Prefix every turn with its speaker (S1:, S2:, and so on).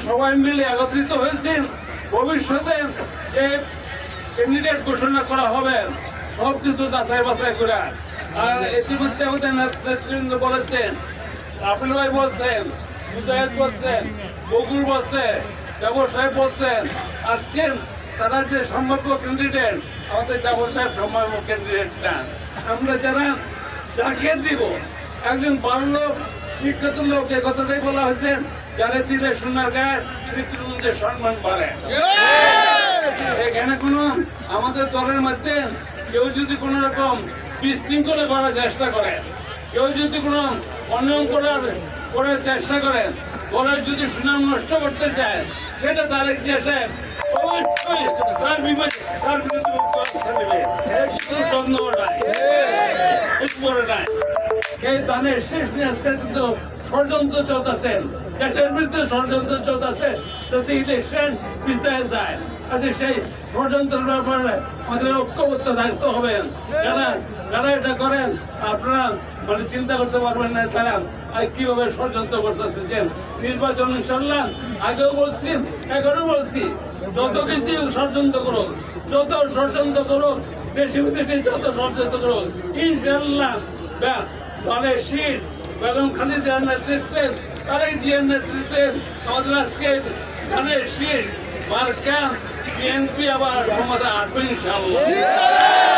S1: সবাই মিলে একত্রিত হয়েছি ভবিষ্যতে যে ক্যান্ডিডেট ঘোষণা করা হবে সবকিছু যাচাই বাছাই করে। আর ইতিমধ্যে আমাদের নেতৃবৃন্দ বলেছেন, আপিল ভাই বলছেন, মুজাহিদ বলছেন, বকুল বলছে, জাফর সাহেব বলছেন, আজকে তারা যে সম্ভাব্য ক্যান্ডিডেট, আমাদের জাফর সাহেব সম্ভাব্য ক্যান্ডিডেট না। আমরা যারা যাকে দিব একজন ভালো লোক, শিক্ষিত লোক, এ কথাটাই বলা হয়েছে, যারা দিলে সোনার গায়ের পিতৃপুরুষদের সম্মান বাড়ে। এখানে কোনো আমাদের দলের মধ্যে কেউ যদি কোনো রকম বিশৃঙ্খলা করার চেষ্টা করে, কেউ যদি কোনো অনিয়ম করার চেষ্টা করে, দলের যদি সুনাম নষ্ট করতে চায়, সেটা তার ইতিহাসে তার বিরুদ্ধে এই দানের শেষ নিয়ে কিন্তু ষড়যন্ত্র চলতেছেন, দেশের বিরুদ্ধে ষড়যন্ত্র চলতেছে, যাতে ইলেকশন পিছিয়ে যায়। আচ্ছা, সেই ষড়যন্ত্রের ব্যাপারে আমাদের ঐক্যবদ্ধ থাকতে হবে। যারা এটা করেন আপনারা মানে চিন্তা করতে পারবেন না তারা আর কিভাবে ষড়যন্ত্র করতেছেন। নির্বাচন ইনশাল্লাহ আগেও বলছি, এখনো বলছি, যত কিছু ষড়যন্ত্র করুক, যত ষড়যন্ত্র করুক, দেশে বিদেশে যত ষড়যন্ত্র করুক, ইনশাল্লাহ দলের শীত বেগম খালেদার নেতৃত্বে, তারেক জিয়ার নেতৃত্বে আমাদের আজকে ধানের শীত মার্কা বিএনপি আবার ক্ষমতা আসবে ইনশাল্লাহ।